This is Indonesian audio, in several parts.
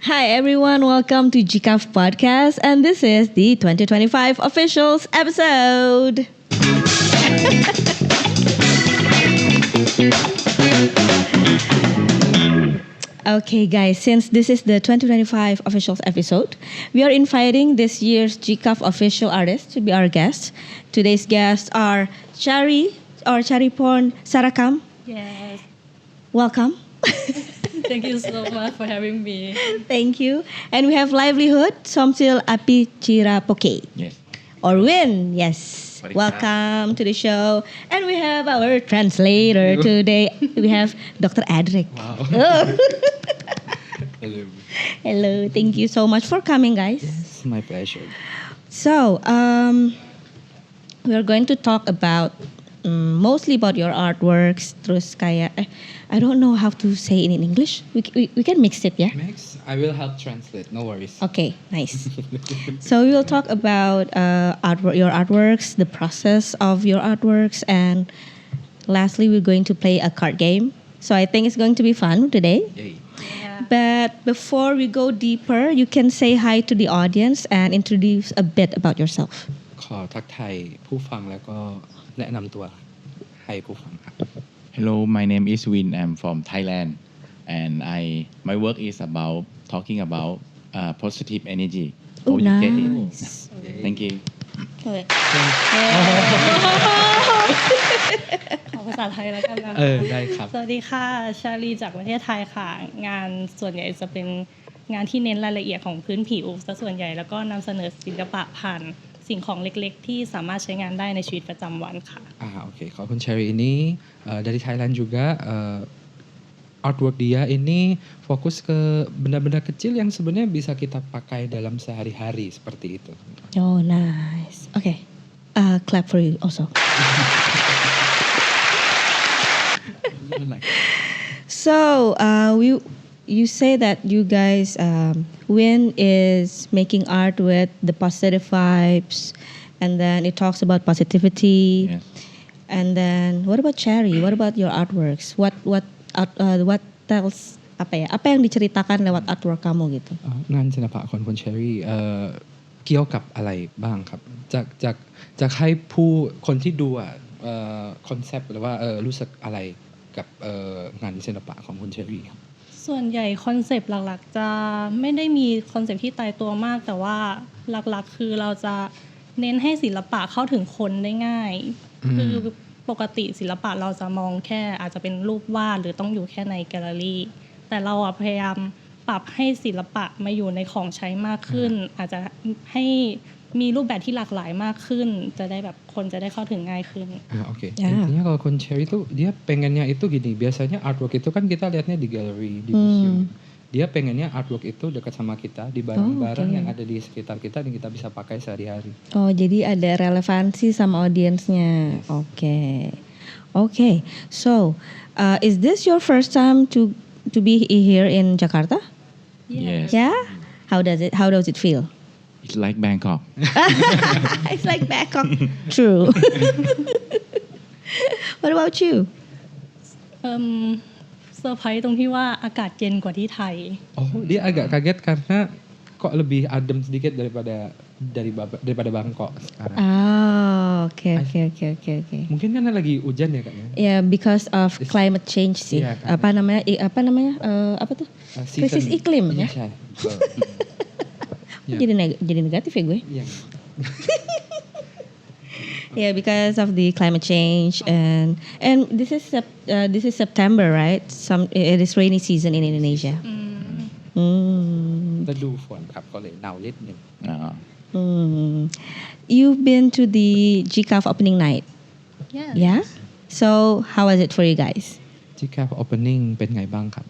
Hi everyone, welcome to GCAF Podcast, and this is the 2025 officials episode. Okay guys, since this is the 2025 officials episode, we are inviting this year's GCAF official artists to be our guests. Today's guests are Chari or Charipon Sarakam. Yes. Welcome. Thank you so much for having me. Thank you. And we have Livelihood, Somsil Api Chirapoke. Yes. Or Win, yes. Welcome to the show. And we have our translator today. We have Dr. Adric. Wow. Oh. Hello. Hello, thank you so much for coming, guys. It's my pleasure. So, we are going to talk about mostly about your artworks. Terus kayak, I don't know how to say it in English. We can mix it, yeah? Max, I will help translate. No worries. Okay, nice. So we will talk about your artworks, the process of your artworks, and lastly, we're going to play a card game. So I think it's going to be fun today. Yay. Yeah. But before we go deeper, you can say hi to the audience and introduce a bit about yourself. ขอทักทายผู้ฟังแล้วก็แนะนำตัวให้ผู้ฟังครับ Hello, my name is Win. I'm from Thailand, and my work is about talking about positive energy. Oh, Hope you get it. nice. Thank you. ขอภาษาไทยแล้วกันนะ ได้ครับ สวัสดีค่ะ ชาลีจากประเทศไทยค่ะ งานส่วนใหญ่จะเป็นงานที่เน้นรายละเอียดของพื้นผิวซะส่วนใหญ่แล้วก็นำเสนอศิลปะผ่านสิ่งของเล็กๆ ที่สามารถใช้งานได้ในชีวิตประจำวันค่ะ Oke. Kalau kun Cherry ini dari Thailand juga, artwork dia ini fokus ke benda-benda kecil yang sebenarnya bisa kita pakai dalam sehari-hari seperti itu. Oh, nice. Okay. Clap for you also. So, you say that you guys, Win is making art with the positive vibes, and then it talks about positivity. Yes. And then, what about Cherry? What about your artworks? What tells apa yang diceritakan lewat artwork kamu gitu? งานศิลปะของคุณเชอรี่เกี่ยวกับอะไรบ้างครับจากให้คนที่ดูคอนเซปต์หรือว่ารู้สึกอะไรกับงานศิลปะของคุณเชอรี่ครับ ส่วนใหญ่คอนเซปต์หลักๆจะไม่ได้มีคอนเซปต์ที่ตายตัวมาก แต่ว่าหลักๆคือเราจะเน้นให้ศิลปะเข้าถึงคนได้ง่าย คือปกติศิลปะเราจะมองแค่อาจจะเป็นรูปวาดหรือต้องอยู่แค่ในแกลเลอรี่แต่เราพยายามปรับให้ศิลปะมาอยู่ในของใช้มากขึ้น อาจจะให้มีรูปแบบที่หลากหลายมากขึ้น จะได้แบบคนจะได้เข้าถึงง่ายขึ้น Oke. Ya. Intinya kalau kun Cherry itu dia pengennya itu gini. Biasanya artwork itu kan kita lihatnya di galeri, di museum. Dia pengennya artwork itu dekat sama kita di barang-barang oke. yang ada di sekitar kita dan kita bisa pakai sehari-hari. Oh, jadi ada relevansi sama audiensnya. Oke. Okay. So, is this your first time to be here in Jakarta? Yes. Yeah. How does it feel? It's like Bangkok. It's like Bangkok. True. What about you? เซอร์ไพรส์ตรงที่ว่าอากาศเย็นกว่าที่ไทย Oh, dia agak kaget karena kok lebih adem sedikit daripada Bangkok sekarang. Oh, okay. Mungkin karena lagi hujan ya kak ya. Yeah, because of climate change sih. Iya, kan. Apa namanya? Apa tuh? Krisis iklim ya. Iya. Ya. Jadi negatif ya gue. Iya. Yeah, because of the climate change and this is September, right? It is rainy season in Indonesia. ฤดูฝนครับก็เลยหนาวนิดนึง You've been to the GCAF opening night, yeah? So how was it for you guys? GCAF opening เป็นไงบ้างครับ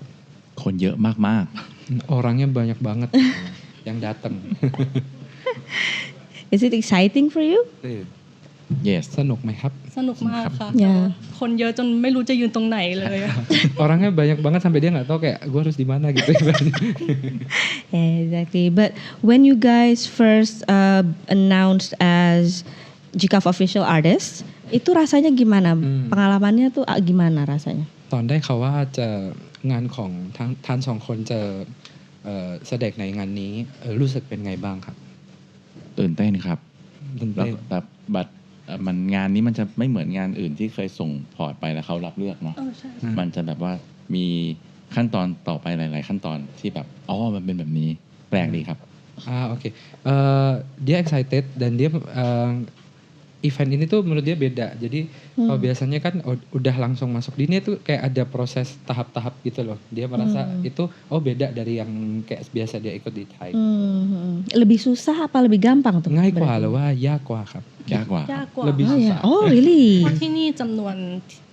คนเยอะมาก Orangnya banyak banget yang datang. Is it exciting for you? Yes. สนุกไหมครับ สนุกมากค่ะ Yeah. คนเยอะจนไม่รู้จะยืนตรงไหนเลยอะ Orangnya banyak banget sampai dia nggak tahu kayak gue harus di mana gitu. Yeah, exactly. But when you guys first announced as GCAF official artist, itu rasanya gimana? Pengalamannya tuh gimana rasanya? ตอนได้ข่าวว่าจะงานของทั้งสองคนจะ แสดงในงานนี้รู้สึกเป็นไงบ้างครับ ตื่นเต้นครับ ตื่น แล้ว เต้น แบบบัตรมันงานนี้มันจะไม่เหมือนงานอื่นที่เคยส่งพอร์ตไปแล้วเขารับเลือกเนาะ ใช่ มันจะแบบว่ามีขั้นตอนต่อไปหลาย ๆ ขั้นตอนที่แบบมันเป็นแบบนี้แปลกดีครับ Oke. Dia excited dan dia event ini tuh menurut dia beda. Jadi kalau biasanya kan udah langsung masuk di ini tuh kayak ada proses tahap-tahap gitu loh. Dia merasa itu beda dari yang kayak biasa dia ikut di Thai. Lebih susah apa lebih gampang tuh? ง่ายกว่า berarti? หรือว่ายากกว่าครับ ยากกว่า ยากกว่า lebih Oh susah. ya, oh really? เพราะที่นี่จำนวน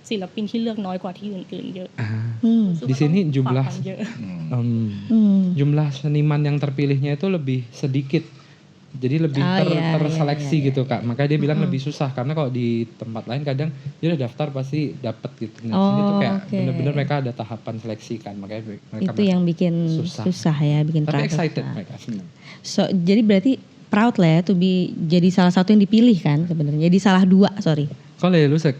ศิลปินที่เลือกน้อยกว่าที่อื่นๆเยอะ Hmm. Di sini ฝ่า jumlah ฟันเยอะ jumlah seniman yang terpilihnya itu lebih sedikit. Jadi lebih terseleksi gitu Kak. Makanya dia bilang lebih susah karena kalau di tempat lain kadang dia udah daftar pasti dapat gitu. Nah, di sini tuh kayak bener-bener mereka ada tahapan seleksi kan. Makanya mereka Itu yang bikin susah ya, bikin tapi perasaan. excited mereka senang. So, jadi berarti proud lah ya to be jadi salah satu yang dipilih kan sebenarnya. Jadi salah dua, sorry. ก็เลยรู้สึก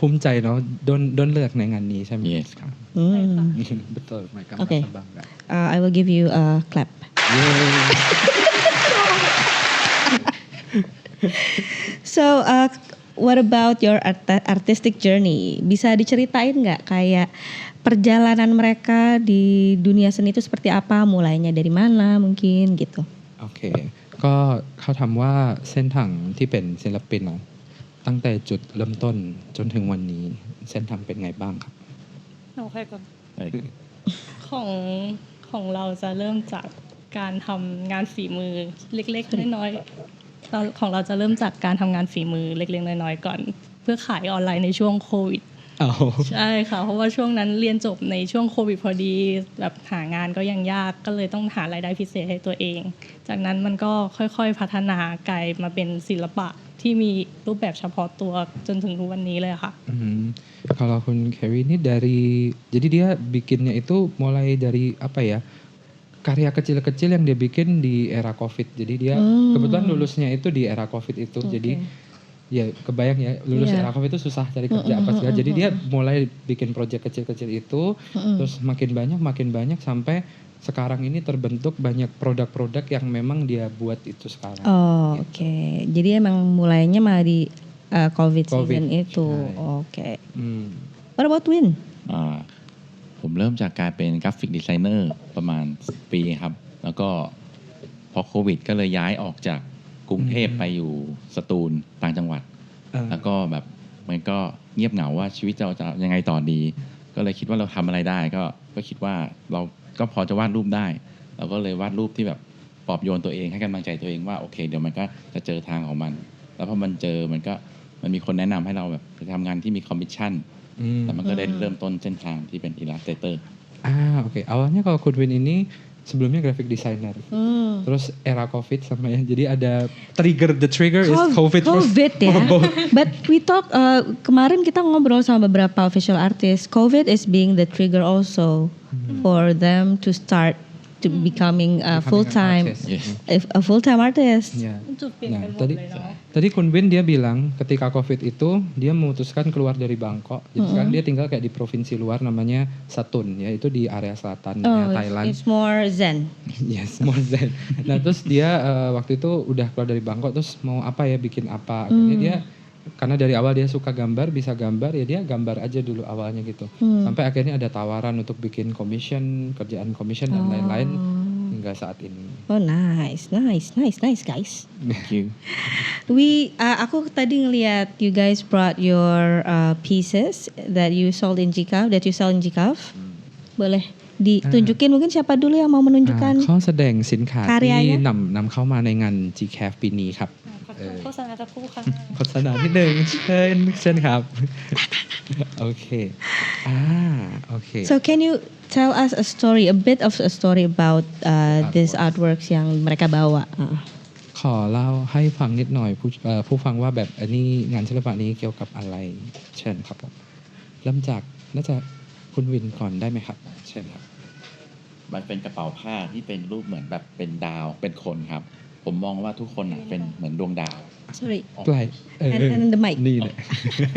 ภูมิใจเนาะโดนเลือกในงานนี้ใช่ไหม yes ครับ betul mereka Oke. merasa bangga. I will give you a clap. So, what about your artistic journey? Bisa diceritain nggak kayak perjalanan mereka di dunia seni itu seperti apa? Mulainya dari mana mungkin gitu? โอเค ก็เขาถามว่าเส้นทางที่เป็นศิลปินอะตั้งแต่จุดเริ่มต้นจนถึงวันนี้เส้นทางเป็นไงบ้างครับ โอเคก่อน เอ้ย ของเราจะเริ่มจากการทำงานฝีมือเล็กๆน้อยๆของเราจะเริ่มจากการทำงานฝีมือเล็กๆน้อยๆก่อน เพื่อขายออนไลน์ในช่วงโควิด เอา ใช่ค่ะเพราะว่าช่วงนั้นเรียนจบในช่วงโควิดพอดีแบบหางานก็ยังยากก็เลยต้องหารายได้พิเศษให้ตัวเอง จากนั้นมันก็ค่อยๆพัฒนากลายมาเป็นศิลปะที่มีรูปแบบเฉพาะตัวจนถึงทุกวันนี้เลยค่ะ Kalauคุณแครีini dari jadi dia bikinnya itu mulai dari apa ya karya kecil-kecil yang dia bikin di era COVID. Jadi dia kebetulan lulusnya itu di era COVID itu. Jadi ya kebayang ya lulus era COVID itu susah cari kerja apa segala. Jadi dia mulai bikin proyek kecil-kecil itu terus makin banyak sampai sekarang ini terbentuk banyak produk-produk yang memang dia buat itu sekarang. Oh, oke. Jadi emang mulainya malah di COVID season itu. ใช่ Oke. อืม What about Win? ผมเริ่มจากการเป็นกราฟิกดีไซเนอร์ประมาณ10 ปีครับ แล้วก็พอโควิดก็เลยย้ายออกจากกรุงเทพไปอยู่สตูลต่างจังหวัด แล้วก็แบบมันก็เงียบเหงาว่าชีวิตเราจะยังไงต่อดี ก็เลยคิดว่าเราทำอะไรได้ก็คิดว่าเราก็พอจะวาดรูปได้ เราก็เลยวาดรูปที่แบบปลอบโยนตัวเองให้กำลังใจตัวเองว่าโอเคเดี๋ยวมันก็จะเจอทางของมัน แล้วพอมันเจอมันมีคนแนะนำให้เราแบบไปทำงานที่มีคอมมิชชั่นแล้วมันก็ได้เริ่มต้นเส้นทางที่เป็นอิลลัสเตเตอร์ Oke. Awalnya kalau Kun Win ini sebelumnya graphic designer. Terus era COVID sama ya. Jadi ada the trigger is COVID. COVID ya. But we talk kemarin kita ngobrol sama beberapa official artist. COVID is being the trigger also for them to start to becoming a full-time Yes. a full-time artist. Ya. จุดเปลี่ยน Nah, กันหมด tadi เลยเนาะ tadi Kun Win dia bilang ketika COVID itu dia memutuskan keluar dari Bangkok. Jadi sekarang dia tinggal kayak di provinsi luar namanya Satun ya, itu di area selatan Oh, Thailand. it's more zen. Yes, more zen. Nah, terus dia waktu itu udah keluar dari Bangkok terus mau apa ya bikin apa. Akhirnya dia karena dari awal dia suka gambar, bisa gambar ya dia gambar aja dulu awalnya gitu. Sampai akhirnya ada tawaran untuk bikin commission, kerjaan commission dan lain-lain hingga saat ini. Oh nice guys. Thank you. Aku tadi ngelihat you guys brought your pieces that you sold in GCAF, that you sell in GCAF. Boleh ditunjukin mungkin siapa dulu yang mau menunjukkan เขาแสดงสินค้า karyanya? ที่นำเข้ามาในงาน GCAF ปีนี้ครับ โฆษณาจะพูดค่ะ โฆษณานิดนึงเชิญครับ โอเคโอเค So can you tell us a bit of a story about this artworks yang mereka bawa? ขอเล่าให้ฟังนิดหน่อยผู้ฟังว่าแบบอันนี้งานศิลปะนี้เกี่ยวกับอะไรเชิญครับผมเริ่มจากน่าจะคุณวินก่อนได้ไหมครับเชิญครับ มันเป็นกระเป๋าผ้าที่เป็นรูปเหมือนแบบเป็นดาวเป็นคนครับ ผมมองว่าทุกคนเป็นเหมือนดวงดาว Sorry. ใกล้ And the mic. นี่เลย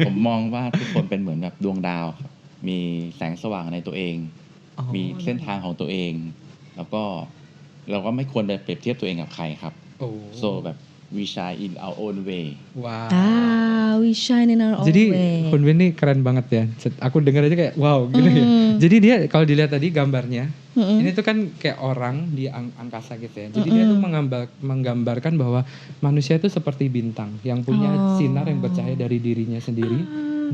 ผมมองว่าทุกคนเป็นเหมือนแบบดวงดาวครับมีแสงสว่างในตัวเอง มีเส้นทางของตัวเอง แล้วก็ เราก็ไม่ควรไปเปรียบเทียบตัวเองกับใครครับ Oh. so แบบ we shine in our own way Wow. We shine in our own Jadi way. Hunwin ini keren banget ya. Aku dengar aja kayak wow gitu ya. Jadi dia kalau dilihat tadi gambarnya, ini tuh kan kayak orang di angkasa gitu ya. Jadi dia tuh menggambarkan bahwa manusia itu seperti bintang yang punya sinar yang bercahaya dari dirinya sendiri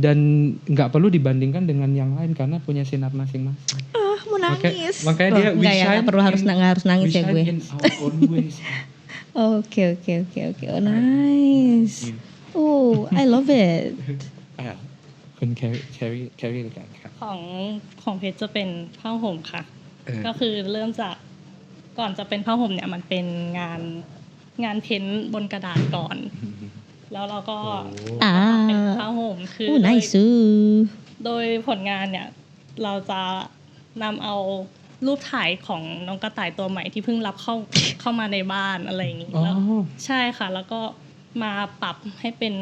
dan nggak perlu dibandingkan dengan yang lain karena punya sinar masing-masing. Mau nangis. Makanya dia enggak ya, nggak perlu harus nangis ya gue. We shine in our own ways. Oke. Oh, nice. Oh, I love it. คุณแครีเลยกันครับ ของเพชรจะเป็นผ้าห่มค่ะ ก็คือเริ่มจากก่อนจะเป็นผ้าห่มเนี่ยมันเป็นงานเพ้นท์บนกระดาษก่อน แล้วเราก็เป็นผ้าห่มคือ nice. โดยผลงานเนี่ยเราจะนำเอารูปถ่ายของน้องกระต่ายตัวใหม่ที่เพิ่งรับเข้ามาในบ้านอะไรอย่างนี้แล้วใช่ค่ะแล้วก็มาปรับให้เป็น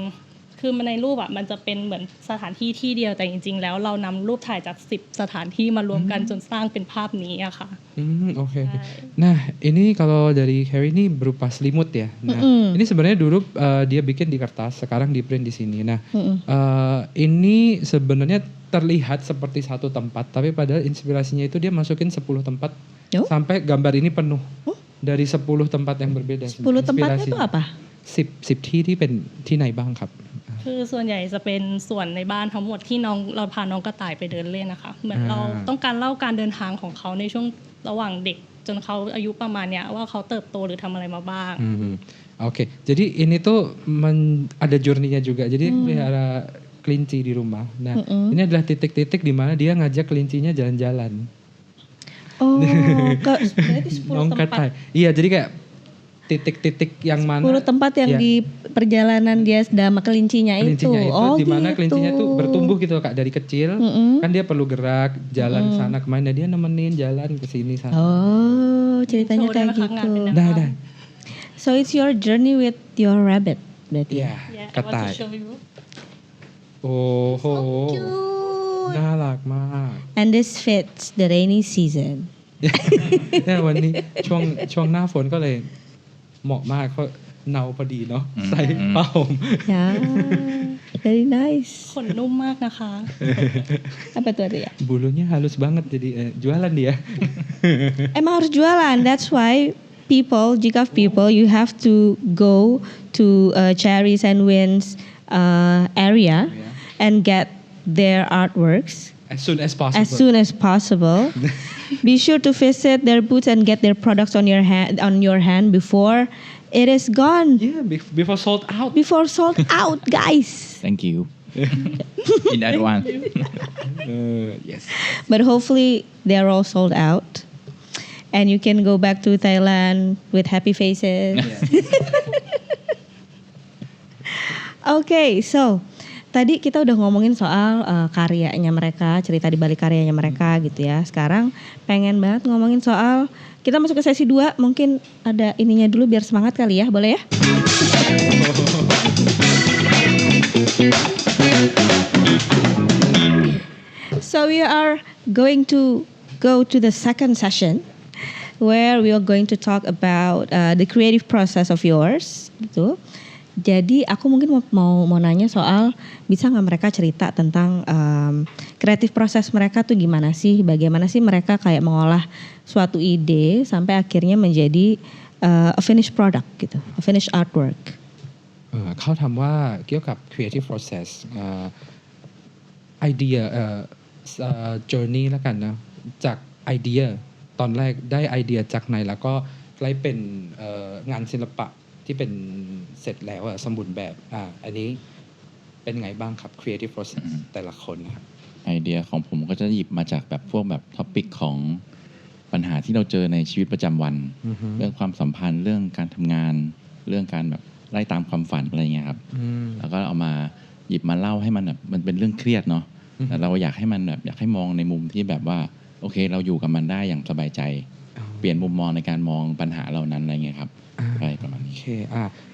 คือในรูปอ่ะมันจะเป็นเหมือนสถานที่ที่เดียวแต่จริงๆแล้วเรานำรูปถ่ายจาก10 สถานที่มารวมกันจนสร้างเป็นภาพนี้อะค่ะ Oke. Nah, ini kalau dari Carrie ini berupa selimut ya. Nah, ini sebenarnya dulu dia bikin di kertas, sekarang di print di sini. Nah, ini sebenarnya terlihat seperti satu tempat, tapi padahal inspirasinya itu dia masukin 10 tempat sampai gambar ini penuh dari 10 tempat yang berbeda. 10 tempatnya itu apa? 10 ที่ที่เป็นที่ไหนบ้างครับ คือส่วนใหญ่จะเป็นส่วนในบ้านทั้งหมดที่เราพาน้องกระต่ายไปเดินเล่นนะคะเหมือนเราต้องการเล่าการเดินทางของเขาในช่วงระหว่างเด็กจนเขาอายุประมาณเนี้ยว่าเขาเติบโตหรือทำอะไรมาบ้าง Oke, jadi ini tuh ada journey-nya juga. Jadi pelihara kelinci di rumah. Nah, ini adalah titik-titik di mana dia ngajak kelincinya jalan-jalan. Oh, berarti 10 tempat. Iya, jadi kayak titik-titik yang mana 10 tempat yang di perjalanan dia sama kelincinya itu. Oh, di mana gitu. kelincinya tuh bertumbuh gitu Kak dari kecil. Kan dia perlu gerak, jalan sana kemana, dia nemenin jalan ke sini sana. Oh, ceritanya kayak gitu. Dah. So it's your journey with your rabbit berarti. Iya, Yeah, I want to Katai. show you. โอ้โห Cute. น่ารักมาก And this fits the rainy season. เนี่ยวันนี้ช่วงหน้าฝนก็เลยเหมาะมากเพราะเนาพอดีเนาะใส่ผ้าห่ม Ya, very nice. ขนนุ่มมากนะคะ Apa tuh dia? Bulunya halus banget jadi jualan dia. Emang harus jualan. That's why GCAF people, you have to go to Cherries and Winds area and get their artworks As soon as possible. as soon as possible. Be sure to visit their booths and get their products on your hand before it is gone. Yeah, before sold out. Before sold out, guys. thank you in advance Yes. But hopefully they're all sold out. And you can go back to Thailand with happy faces. Okay, so tadi kita udah ngomongin soal karyanya mereka, cerita di balik karyanya mereka gitu ya. Sekarang pengen banget ngomongin soal, kita masuk ke sesi 2, mungkin ada ininya dulu biar semangat kali ya, boleh ya? So we are going to go to the second session where we are going to talk about the creative process of yours gitu. Jadi aku mungkin mau nanya soal bisa nggak mereka cerita tentang kreatif proses mereka tuh gimana sih, bagaimana sih mereka kayak mengolah suatu ide sampai akhirnya menjadi a finished product gitu, a finished artwork. เขาถามว่าเกี่ยวกับ creative process ไอเดียjourney แล้วกันนะจากไอเดียตอนแรกได้ไอเดียจากไหนแล้วก็กลายเป็นงานศิลปะที่เป็นเสร็จแล้วสมบูรณ์แบบอันนี้เป็นไงบ้างครับ creative process แต่ละคนนะครับ ไอเดียของผมก็จะหยิบมาจากแบบพวกแบบท็อปิกของปัญหาที่เราเจอในชีวิตประจำวัน เรื่องความสัมพันธ์เรื่องการทำงานเรื่องการแบบไล่ตามความฝันอะไรเงี้ยครับแล้วก็เอามาหยิบมาเล่าให้มันแบบมันเป็นเรื่องเครียดเนาะแต่เราอยากให้มันแบบอยากให้มองในมุมที่แบบว่าโอเคเราอยู่กับมันได้อย่างสบายใจ ปลี่ยนมุมมองในการมองปัญหาเหล่านั้นอะไรเงี้ยครับอะไรประมาณนี้ Oke,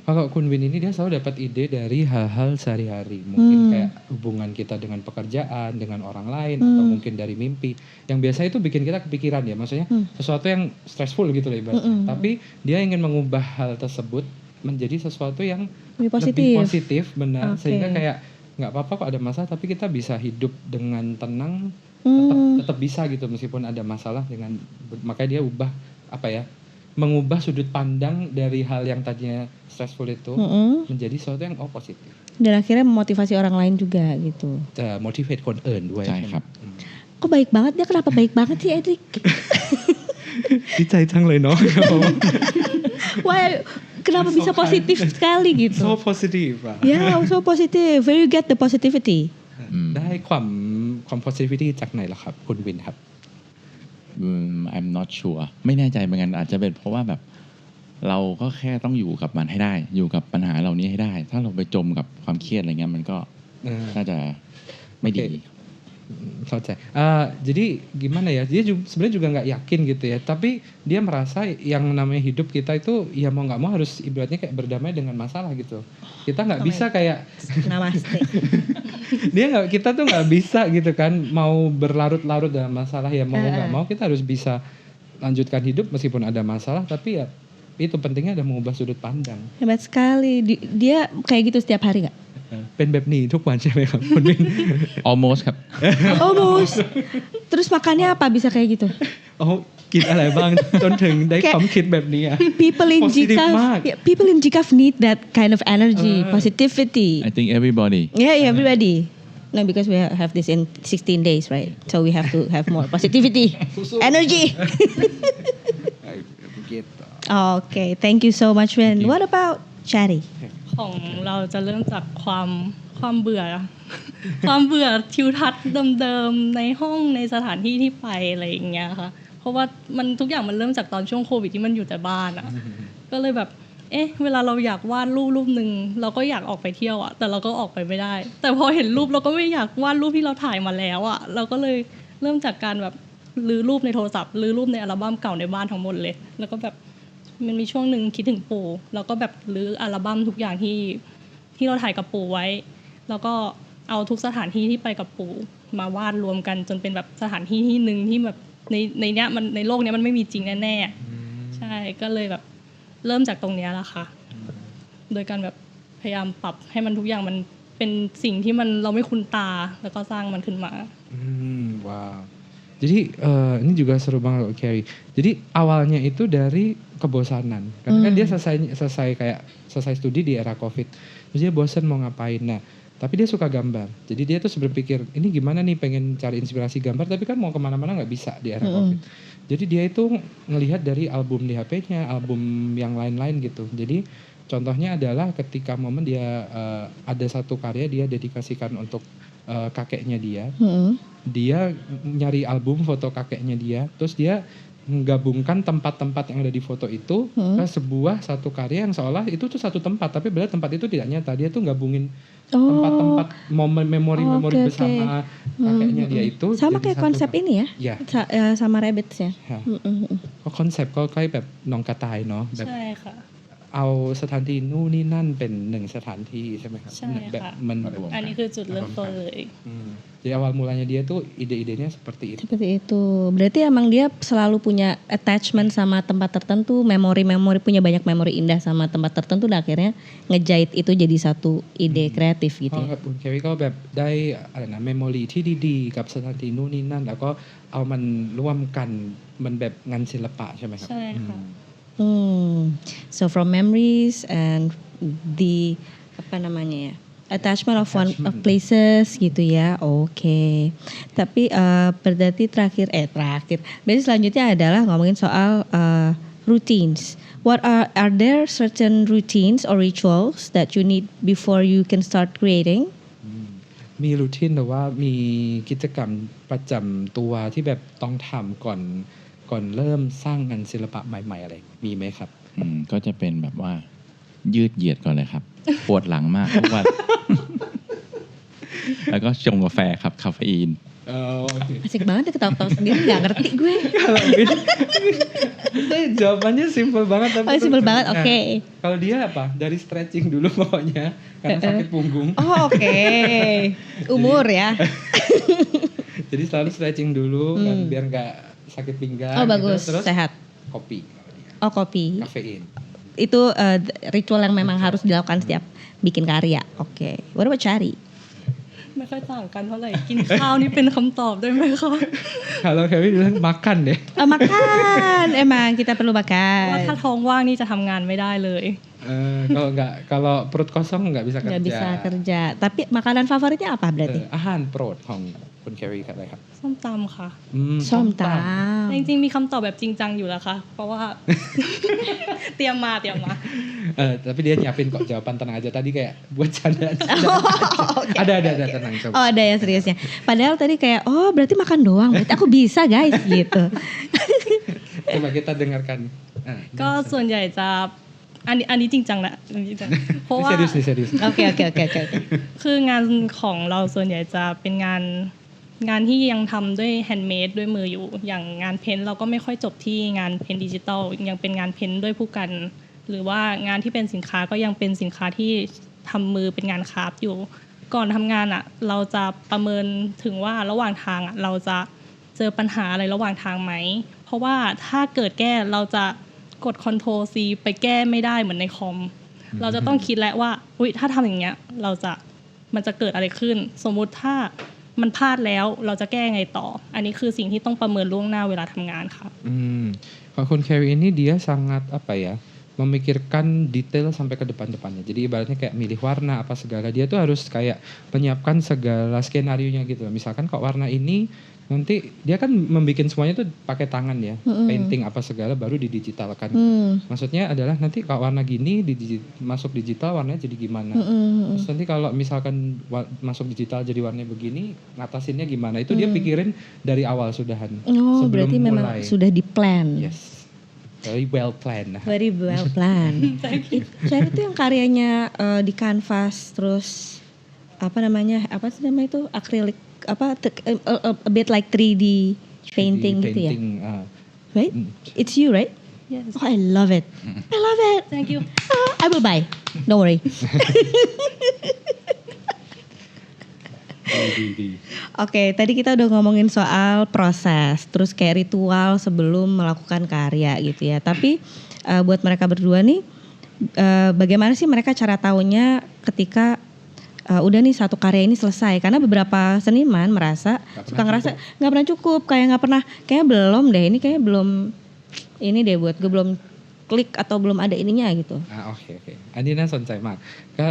kalau Kun Win ini dia selalu dapat ide dari hal-hal sehari-hari. Mungkin kayak hubungan kita dengan pekerjaan, dengan orang lain, atau mungkin dari mimpi. Yang biasa itu bikin kita kepikiran ya, maksudnya sesuatu yang stressful gitu lah ibaratnya. Tapi dia ingin mengubah hal tersebut menjadi sesuatu yang Lebih lebih positif, benar. Oke. Sehingga kayak nggak apa-apa kok ada masalah, tapi kita bisa hidup dengan tenang, tetap bisa gitu meskipun ada masalah dengan makanya dia ubah mengubah sudut pandang dari hal yang tadinya stressful itu menjadi sesuatu yang positif. Dan akhirnya memotivasi orang lain juga gitu. จะ motivate คนอื่นด้วย ใช่ครับ Kok baik banget dia, kenapa baik banget sih Edric? ดีใจจังเลยเนาะ Why, kenapa bisa positif sekali gitu? so positive อ่ะ Yeah, so positive. Where you get the positivity? ได้ความ positivity จากไหนล่ะครับคุณวินครับ I'm not sure ไม่แน่ใจเหมือนกันอาจจะเป็นเพราะว่าแบบเราก็แค่ต้องอยู่กับมันให้ได้อยู่กับปัญหาเหล่านี้ให้ได้ ถ้าเราไปจมกับความเครียดอะไรเงี้ยมันก็น่าจะไม่ดี Selesai. Jadi gimana ya? Dia sebenarnya juga nggak yakin gitu ya. Tapi dia merasa yang namanya hidup kita itu ya mau nggak mau harus ibaratnya kayak berdamai dengan masalah gitu. Kita nggak bisa kayak Namaste. kita tuh nggak bisa gitu kan mau berlarut-larut dalam masalah ya mau nggak mau kita harus bisa lanjutkan hidup meskipun ada masalah. Tapi ya itu pentingnya ada mengubah sudut pandang. Hebat sekali. Dia kayak gitu setiap hari nggak? เป็นแบบนี้ทุกวันใช่ไหมครับคุณวิน almost ครับ Almost. Terus makannya apa bisa kayak gitu? กินอะไรบ้างจนถึงได้ความคิดแบบนี้อ่ะ People in Positive GCAF, มาก people in GCAF need that kind of energy, positivity. I think everybody Yeah, everybody. No, because we have this in 16 days, right? So we have to have more positivity, energy. Okay, thank you so much, Win. What about Cherry? ของเราจะเริ่มจากความเบื่อ ความเบื่อทิวทัศน์เดิมๆในห้องในสถานที่ที่ไปอะไรอย่างเงี้ยค่ะเพราะว่ามันทุกอย่างมันเริ่มจากตอนช่วงโควิดที่มันอยู่แต่บ้านอ่ะก็เลยแบบเวลาเราอยากวาดรูปนึงเราก็อยากออกไปเที่ยวอ่ะแต่เราก็ออกไปไม่ได้ แต่พอเห็นรูปเราก็ไม่อยากวาดรูปที่เราถ่ายมาแล้วอ่ะเราก็เลยเริ่มจากการแบบรื้อรูปในโทรศัพท์รื้อรูปในอัลบั้มเก่าในบ้านทั้งหมดเลยแล้วก็แบบมันมีช่วงหนึ่งคิดถึงปู่แล้วก็แบบรื้ออัลบั้มทุกอย่างที่เราถ่ายกับปู่ไว้แล้วก็เอาทุกสถานที่ที่ไปกับปู่มาวาดรวมกันจนเป็นแบบสถานที่ที่นึงที่แบบในเนี้ยมันในโลกเนี้ยมันไม่มีจริงแน่ๆใช่ก็เลยแบบเริ่มจากตรงเนี้ยแหละค่ะโดยการแบบพยายามปรับให้มันทุกอย่างมันเป็นสิ่งที่มันเราไม่คุ้นตาแล้วก็สร้างมันขึ้นมา Wow. Jadi ini juga seru banget loh Carrie. Jadi awalnya itu dari kebosanan. Karena kan dia selesai studi di era Covid. Terus dia bosan mau ngapain. Nah, tapi dia suka gambar. Jadi dia tuh berpikir, ini gimana nih pengen cari inspirasi gambar tapi kan mau kemana-mana nggak bisa di era Covid. Jadi dia itu ngelihat dari album di HP-nya, album yang lain-lain gitu. Jadi contohnya adalah ketika momen dia ada satu karya dia dedikasikan untuk kakeknya dia. Dia nyari album foto kakeknya dia, terus dia menggabungkan tempat-tempat yang ada di foto itu ke sebuah satu karya yang seolah itu tuh satu tempat, tapi benar tempat itu tidak nyata. Dia tuh gabungin tempat-tempat momen memori-memori bersama kakeknya dia itu. Sama kayak konsep ini ya? Sama Rabbits ya? ก็คอนเซปต์ก็ใกล้แบบน้องกระต่ายเนาะแบบ ใช่ค่ะ เอาสถานที่นู่นนี่นั่นเป็นหนึ่งสถานที่ใช่ไหมครับ ใช่ แบบ ค่ะ มัน อันนี้คือจุดเริ่มต้นเลย Jadi awal mulanya dia tuh ide-idenya seperti itu. Seperti itu. Berarti emang dia selalu punya attachment sama tempat tertentu, memori-memori, punya banyak memori indah sama tempat tertentu, dan akhirnya ngejahit itu jadi satu ide kreatif gitu เพราะ ya. แบบคุณเควิก็แบบได้อะไรนะเมมโมรีที่ดีๆกับสถานที่นู่นนี่นั่นแล้วก็เอามันร่วมกันมันแบบงานศิลปะใช่ไหมครับ ใช่ค่ะ So from memories and the apa namanya ya, attachment of one of places gitu ya. Oke. Tapi berarti terakhir. Berarti selanjutnya adalah ngomongin soal routines. What are there certain routines or rituals that you need before you can start creating? มีรูทีนหรือว่ามีกิจกรรมประจำตัวที่แบบต้องทำก่อนเริ่มสร้างงานศิลปะใหม่ๆอะไรมีไหมครับ ก็จะเป็นแบบว่ายืดเหยียดก่อนเลยครับ ปวดหลังมากทุกวัน แล้วก็ชงกาแฟครับคาเฟอีน Oh, oke. Asik banget ya ketawa-ketawa sendiri, nggak ngerti gue. Kalau Bin, itu jawabannya simple banget. Tapi Oh, simple banget, Nah, oke. Kalau dia apa? Dari stretching dulu pokoknya, karena sakit punggung. Oh, oke. Umur ya. Jadi selalu stretching dulu, kan, biar nggak sakit pinggang. Oh, bagus, Terus sehat. kopi. Kalau dia. Oh, kopi. Kafein. Itu ritual yang memang harus dilakukan setiap bikin karya. Oke. What about Chari? ไม่ค่อยต่างกันเท่าไหร่กินข้าวนี่เป็นคำตอบได้ไหมคะ Kalau Kevin bilang makan deh. Oh, makan. Emang kita perlu เพราะว่า makan. ถ้าท้องว่างนี่จะทำงานไม่ได้เลย Kalau perut kosong nggak bisa kerja. Nggak bisa kerja. Tapi makanan favoritnya apa berarti? อาหารโปรดของคุณแครีอะไรครับ ส้มตำค่ะ ส้มต จริงๆมีคำตอบแบบจริงจังอยู่แล้วค่ะ เพราะว่า เตรียมมา Tapi dia nyiapin kok jawaban tenang aja tadi kayak buat canda. Oke. Ada tenang coba. Oh, ada yang seriusnya. Padahal tadi kayak, oh berarti makan doang. Berarti aku bisa guys gitu. Coba kita dengarkan. ก็ส่วนใหญ่จะอันนี้จริงจังนะอันนี้จริงจังเพราะ Ini ว่า serius nih serius. Oke. คืองานของเราส่วนใหญ่จะเป็นงานที่ยังทำด้วยแฮนด์เมดด้วยมืออยู่อย่างงานเพ้นท์เราก็ไม่ค่อยจบที่งานเพ้นท์ดิจิตอลยังเป็นงานเพ้นท์ด้วยผู้กัน หรือว่างานที่เป็นสินค้าก็ยังเป็นสินค้าที่ทำมือเป็นงานคราฟต์อยู่ ก่อนทำงานอ่ะเราจะประเมินถึงว่าระหว่างทางอ่ะเราจะเจอปัญหาอะไรระหว่างทางไหมเพราะว่าถ้าเกิดแก้เราจะกด Ctrl C ไปแก้ไม่ได้เหมือนในคอมเราจะต้องคิดแล้วว่าอุ๊ยถ้าทำอย่างเงี้ยมันจะเกิดอะไรขึ้นสมมุติถ้ามันพลาดแล้วเราจะแก้ไงต่ออันนี้คือสิ่งที่ต้องประเมินล่วงหน้าเวลาทำงานค่ะ Kalau Kun Carry ini dia sangat apa ya, memikirkan detail sampai ke depan-depannya. Jadi ibaratnya kayak milih warna apa segala, dia tuh harus kayak menyiapkan segala skenario-nya gitu. Misalkan kok warna ini nanti dia kan membikin semuanya tuh pakai tangan ya, painting apa segala baru didigitalkan. Maksudnya adalah nanti kalau warna gini masuk digital warnanya jadi gimana. Terus nanti kalau misalkan masuk digital jadi warnanya begini, ngatasinnya gimana. Itu dia pikirin dari awal sudahan. Oh, sebelum berarti memang mulai. sudah di plan. Yes. Very well planned. Very well planned. Chari itu yang karyanya di kanvas terus apa sih namanya itu akrilik a bit like 3D painting gitu ya. Right? It's you, right? Yes. Oh, I love it. I love it. Thank you. I will buy. Don't worry. Oke, tadi kita udah ngomongin soal proses, terus kayak ritual sebelum melakukan karya gitu ya. Tapi buat mereka berdua nih, bagaimana sih mereka cara taunya ketika udah nih satu karya ini selesai? Karena beberapa seniman suka ngerasa nggak pernah cukup, kayak belum deh, ini kayak belum ini deh buat gue belum klik atau belum ada ininya gitu. โอเคอันนี้น่าสนใจมากก็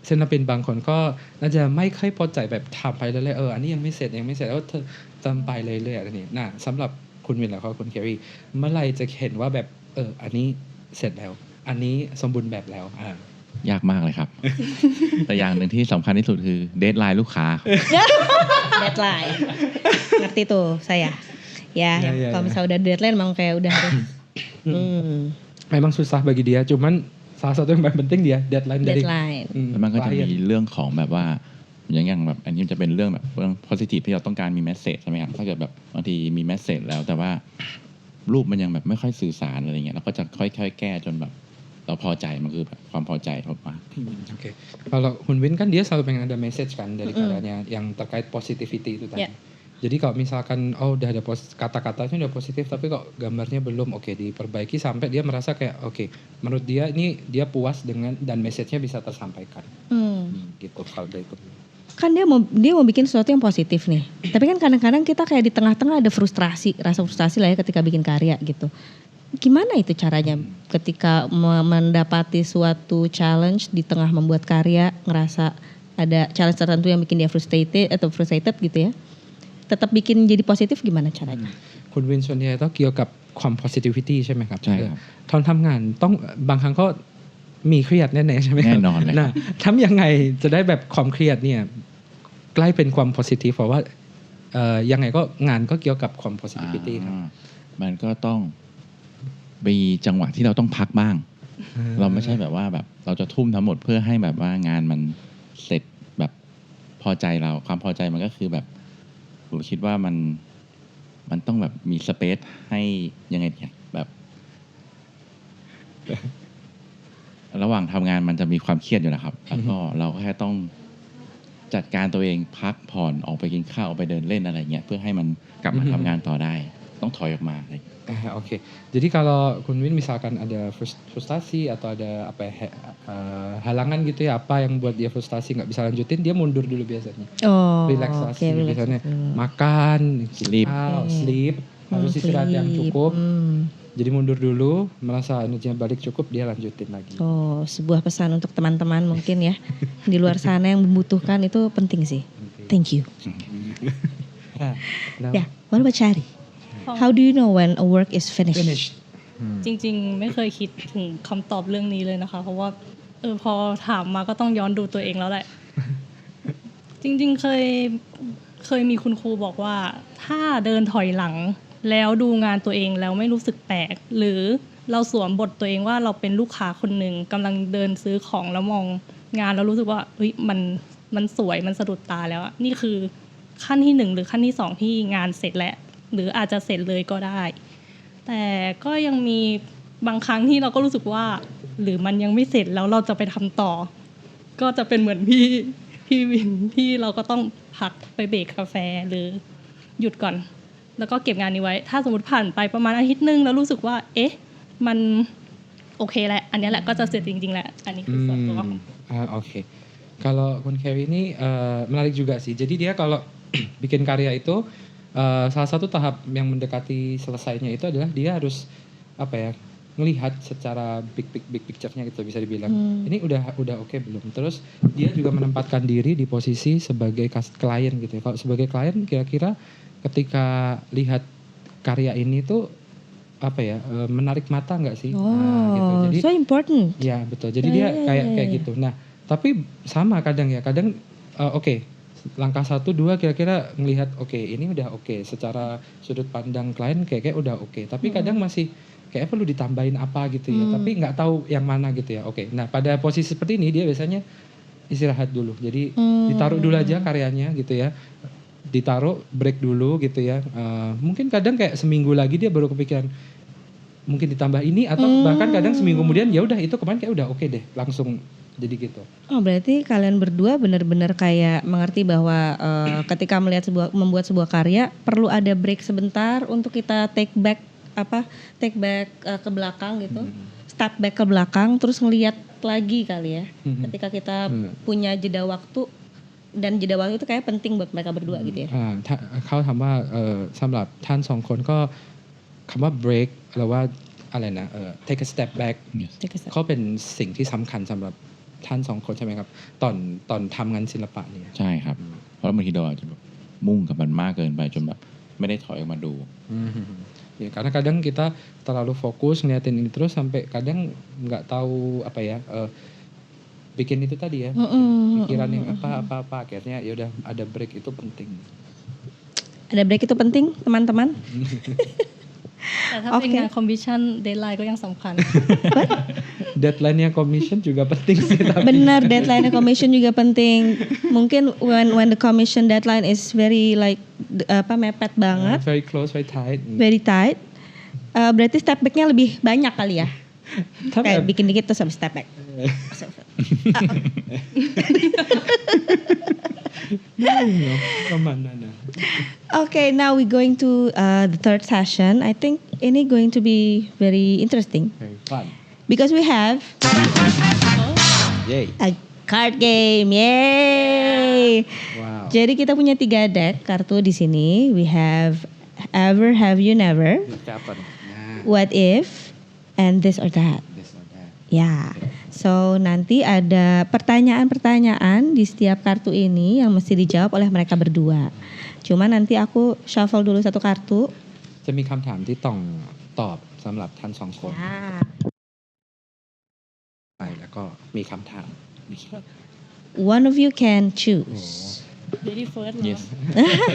ศิลปินบางคนก็น่าจะไม่ค่อยพอใจแบบทำไปเรื่อยๆอันนี้ยังไม่เสร็จแล้วเธอทำไปเรื่อยๆอันนี้น่ะสำหรับคุณวินแล้วก็คุณแครีเมื่อไหร่จะเห็นว่าแบบอันนี้เสร็จแล้วอันนี้สมบูรณ์แบบแล้วยากมากเลยครับ แต่อย่างหนึ่งที่สำคัญที่สุดคือเดดไลน์ลูกค้า Deadline. Ngerti tuh saya. Ya, kalau misalnya udah deadline emang kayak udah harus. Memang susah bagi dia, cuman salah satu yang paling penting dia deadline. แล้วมันก็จะมีเรื่องของแบบว่าอย่างแบบอันนี้จะเป็นเรื่องแบบเรื่อง positive ที่เราต้องการมี message ใช่ไหมครับถ้าเกิดแบบบางทีมี message แล้วแต่ว่ารูปมันยังแบบไม่ค่อยสื่อสารอะไรเงี้ยเราก็จะค่อยๆแก้จนแบบเราพอใจมันคือแบบความพอใจออกมา Oke. Kalau Hun Win kan dia selalu pengen ada message kan dari karyanya yang terkait positivity itu tadi. Yeah. Jadi kalau misalkan udah ada kata-katanya udah positif tapi kok gambarnya belum, oke diperbaiki sampai dia merasa kayak oke, menurut dia ini dia puas dengan dan message-nya bisa tersampaikan. Gitu kalau dari itu. Kan dia mau bikin sesuatu yang positif nih. Tapi kan kadang-kadang kita kayak di tengah-tengah ada rasa frustrasi lah ya ketika bikin karya gitu. Gimana itu caranya ketika mendapati suatu challenge di tengah membuat karya, ngerasa ada challenge tertentu yang bikin dia frustrated gitu ya. Tetap bikin jadi positif gimana caranya? คุณวินส่วนใหญ่ต้องเกี่ยวกับความ positivity ใช่ไหมครับ ใช่ครับ ตอนทำงานต้องบางครั้งก็มีเครียดแน่ๆใช่ไหมครับ แน่นอนเลย นะทำยังไงจะได้แบบความเครียดเนี่ยใกล้เป็นความ positive เพราะว่ายังไงก็งานก็เกี่ยวกับความ positivity ครับ มันก็ต้องมีจังหวะที่เราต้องพักบ้าง เราไม่ใช่แบบว่าแบบเราจะทุ่มทั้งหมดเพื่อให้แบบว่างานมันเสร็จแบบพอใจเราความพอใจมันก็คือแบบ ผมคิดว่ามันต้องแบบมีสเปซให้ยังไงเนี่ยแบบ ระหว่างทำงานมันจะมีความเครียดอยู่นะครับ แล้วก็เราก็แค่ต้องจัดการตัวเองพักผ่อนออกไปกินข้าวออกไปเดินเล่นอะไรเงี้ยเพื่อให้มันกลับมาทำงานต่อได้ ต้องถอยออกมาอะไรอย่างเงี้ย Oke. Jadi kalau Kun Win misalkan ada frustasi atau ada apa ya, halangan gitu ya, apa yang buat dia frustasi nggak bisa lanjutin, dia mundur dulu biasanya. Oh, Relaksasi, oke, misalnya relaksasi dulu. makan, Sleep. sleep, harus istirahat yang Sleep. cukup. Jadi mundur dulu, merasa energinya balik cukup, dia lanjutin lagi. Oh, sebuah pesan untuk teman-teman mungkin ya di luar sana yang membutuhkan itu penting sih. Thank you. Nah, Yeah, what about Chari? How do you know when a work is finished? finished. จริงๆไม่เคยคิดถึงคำตอบเรื่องนี้เลยนะคะ เพราะว่าพอถามมาก็ต้องย้อนดูตัวเองแล้วแหละ จริงๆเคยมีคุณครูบอกว่าถ้าเดินถอยหลังแล้วดูงานตัวเองแล้วไม่รู้สึกแปลกหรือเราสวมบทตัวเองว่าเราเป็นลูกค้าคนหนึ่งกำลังเดินซื้อของแล้วมองงานแล้วรู้สึกว่าเฮ้ยมันสวยมันสะดุดตาแล้วอะนี่คือขั้นที่1หรือขั้นที่2ที่งานเสร็จแล้วหรืออาจจะเสร็จเลยก็ได้ แต่ก็ยังมีบางครั้งที่เราก็รู้สึกว่าหรือมันยังไม่เสร็จแล้วเราจะไปทำต่อ ก็จะเป็นเหมือนพี่วินที่เราก็ต้องพักไปเบรกกาแฟหรือหยุดก่อน แล้วก็เก็บงานนี้ไว้ ถ้าสมมติผ่านไปประมาณอาทิตย์นึงแล้วรู้สึกว่าเอ๊ะมันโอเคแหละอันนี้แหละก็จะเสร็จจริงๆแหละอันนี้คือส่วนตัวของ Oke. Kalau Kun Kerry ini menarik juga sih. Jadi dia kalau bikin karya itu salah satu tahap yang mendekati selesainya itu adalah dia harus apa ya melihat secara big picture-nya gitu bisa dibilang. Ini udah oke belum. Terus dia juga menempatkan diri di posisi sebagai klien gitu ya. Kalau sebagai klien kira-kira ketika lihat karya ini tuh apa ya menarik mata nggak sih? Gitu. Oh, Jadi so important. ya betul. Jadi dia kayak gitu. Nah, tapi sama kadang ya. Kadang oke. Langkah 1, 2 kira-kira ngelihat oke ini udah oke. Secara sudut pandang klien kayak udah oke. Tapi kadang masih kayak perlu ditambahin apa gitu ya. Tapi nggak tahu yang mana gitu ya. Oke. Nah pada posisi seperti ini dia biasanya istirahat dulu. Jadi ditaruh dulu aja karyanya gitu ya. Ditaruh break dulu gitu ya. Mungkin kadang kayak seminggu lagi dia baru kepikiran mungkin ditambah ini atau bahkan kadang seminggu kemudian ya udah itu kemarin kayak udah oke deh langsung jadi gitu. Oh, berarti kalian berdua benar-benar kayak mengerti bahwa ketika membuat sebuah karya perlu ada break sebentar untuk kita take back ke belakang gitu. Step back ke belakang terus ngelihat lagi kali ya. Ketika kita punya jeda waktu dan jeda waktu itu kayak penting buat mereka berdua gitu ya. เขาถามว่าสำหรับท่านสองคนก็คำว่า break หรือว่าอะไรนะ take a step back Take a step. เขาเป็นสิ่งที่สำคัญสำหรับท่านสองคนใช่ไหมครับตอนทำงานศิลปะเนี่ย ใช่ครับ เพราะบางทีเราอาจจะแบบมุ่งกับมันมากเกินไปจนแบบไม่ได้ถอยออกมาดู Ya, karena kadang kita terlalu fokus ngeliatin ini terus sampai kadang nggak tahu apa ya bikin itu tadi ya pikiran yang apa akhirnya ya udah ada break itu penting. Ada break itu penting, teman-teman. แต่ถ้าเป็นงานคอมมิชชั่นเดดไลน์ก็ยังสำคัญ Deadline-nya commission juga penting sih tapi. Benar, deadline commission juga penting. Mungkin when the commission deadline is very like mepet banget, Very close, very tight. very tight. Berarti step back-nya lebih banyak kali ya. Tapi Kayak bikin dikit terus habis step back. Kemana? Okay, now we're going to the third session. I think ini going to be very interesting Very fun. because we have Yay. a card game. Yay! Wow. Jadi kita punya 3 deck kartu di sini. We have Ever, Have You, Never, Kapan? Nah, What If, and This or That. this or that. Ya, so nanti ada pertanyaan-pertanyaan di setiap kartu ini yang mesti dijawab oleh mereka berdua. Cuma nanti aku shuffle dulu satu kartu. จะมีคำถามที่ต้องตอบสำหรับท่านสองคน Ya. ไปแล้วก็มีคำถาม One of you can choose. Lady first yes